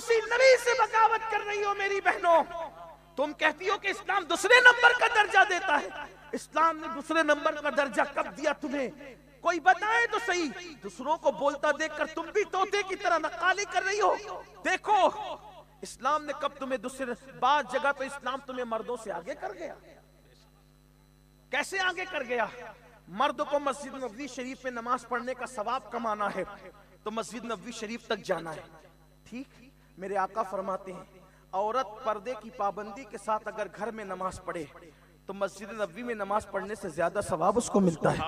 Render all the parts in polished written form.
اسی نبی سے بغاوت کر رہی ہو میری بہنوں. تم کہتی ہو کہ اسلام دوسرے نمبر کا درجہ دیتا ہے. اسلام نے دوسرے نمبر کا درجہ کب دیا تمہیں؟ کوئی بتائے تو صحیح. دوسروں کو بولتا دیکھ کر تم بھی طوطے کی طرح نقالی کر رہی ہو. دیکھو اسلام نے کب تمہیں دوسرے، بعض جگہ تو اسلام تمہیں مردوں سے آگے کر گیا. کیسے آگے کر گیا؟ مرد کو مسجد نبوی شریف میں نماز پڑھنے کا ثواب کمانا ہے تو مسجد نبوی شریف تک جانا ہے. ٹھیک، میرے آقا فرماتے ہیں عورت پردے کی پابندی کے ساتھ اگر گھر میں نماز پڑھے تو مسجد نبوی میں نماز پڑھنے سے زیادہ ثواب اس کو ملتا ہے.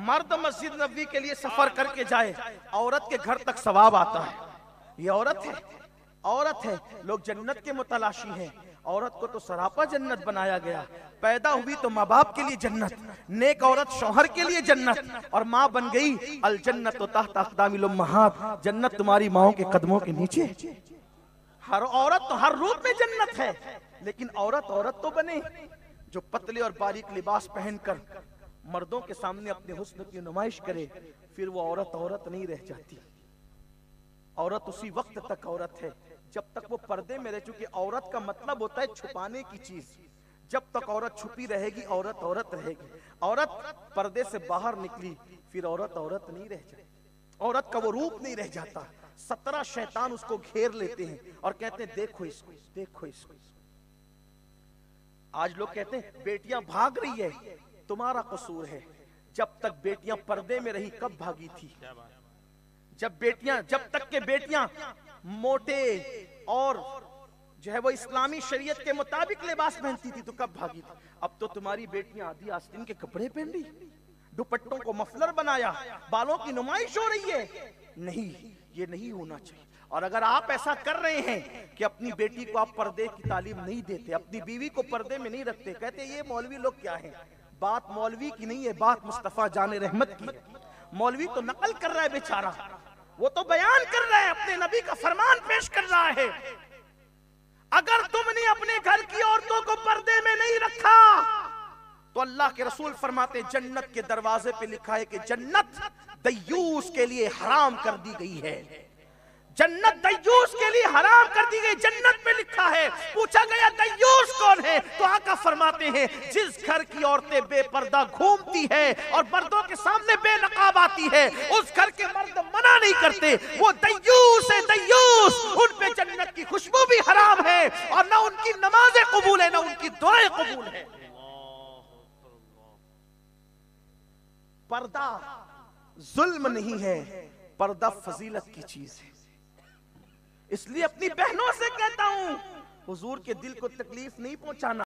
مرد مسجد نبوی کے لیے سفر کر کے جائے، عورت کے گھر تک ثواب آتا ہے. یہ عورت ہے، عورت ہے. لوگ جنت کے متلاشی ہیں. عورت کو تو سراپا جنت بنایا گیا. پیدا ہوئی تو ماں باپ کے لیے جنت، نیک عورت شوہر کے لیے جنت، اور ماں بن گئی الجنت تحت اقدام الامہات. جنت تمہاری ماؤں کے قدموں کے نیچے. ہر عورت تو ہر روپ میں جنت ہے، لیکن عورت عورت تو بنے جو پتلے اور باریک لباس پہن کر مردوں کے سامنے اپنے حسن کی نمائش کرے. پھر وہ عورت عورت نہیں رہ جاتی. عورت اسی وقت تک عورت ہے جب تک وہ پردے میں رہ. چونکہ عورت کا مطلب ہوتا ہے چھپانے کی چیز. جب تک عورت چھپی رہے گی عورت عورت رہے گی. عورت پردے سے باہر نکلی پھر عورت عورت نہیں رہ جاتی. عورت کا وہ روپ نہیں رہ جاتا. 17 شیطان اس کو گھیر لیتے ہیں اور کہتے ہیں دیکھو اس کو، دیکھو اس کو. آج لوگ کہتے ہیں بیٹیاں بھاگ رہی ہے. تمہارا قصور ہے. جب تک بیٹیاں پردے میں رہی کب بھاگی تھی؟ جب تک کہ بیٹیاں موٹے اور جو ہے وہ اسلامی شریعت کے مطابق لباس پہنتی تھی تو کب بھاگی تھی؟ اب تو تمہاری بیٹیاں آدھی آستین کے کپڑے پہن رہی، دوپٹوں کو مفلر بنایا، بالوں کی نمائش ہو رہی ہے. نہیں، یہ نہیں ہونا چاہیے. اور اگر آپ ایسا کر رہے ہیں کہ اپنی بیٹی کو آپ پردے کی تعلیم نہیں دیتے، اپنی بیوی کو پردے میں نہیں رکھتے، کہتے یہ مولوی لوگ کیا ہیں. بات مولوی کی نہیں ہے، بات مصطفیٰ جان رحمت کی ہے. مولوی تو نقل کر رہا ہے بیچارہ، وہ تو بیان کر رہا ہے، اپنے نبی کا فرمان پیش کر رہا ہے. اگر تم نے اپنے گھر کی عورتوں کو پردے میں نہیں رکھا تو اللہ کے رسول فرماتے جنت کے دروازے پہ لکھا ہے کہ جنت دیوس کے لیے حرام کر دی گئی ہے. جنت دیوس کے لیے حرام کر دی گئی. جنت میں لکھا ہے. پوچھا گیا دیوس کون ہے تو آقا فرماتے ہیں جس گھر کی عورتیں بے پردہ گھومتی ہے اور مردوں کے سامنے بے نقاب آتی ہے، اس گھر کے مرد منع نہیں کرتے، وہ دیوس ہے. دیوس ان پہ جنت کی خوشبو بھی حرام ہے اور نہ ان کی نمازیں قبول ہے نہ ان کی دعائیں قبول ہے. پردہ ظلم نہیں ہے، پردہ فضیلت کی چیز ہے. اس لیے اپنی بہنوں سے کہتا ہوں حضور کے دل کو تکلیف نہیں پہنچانا.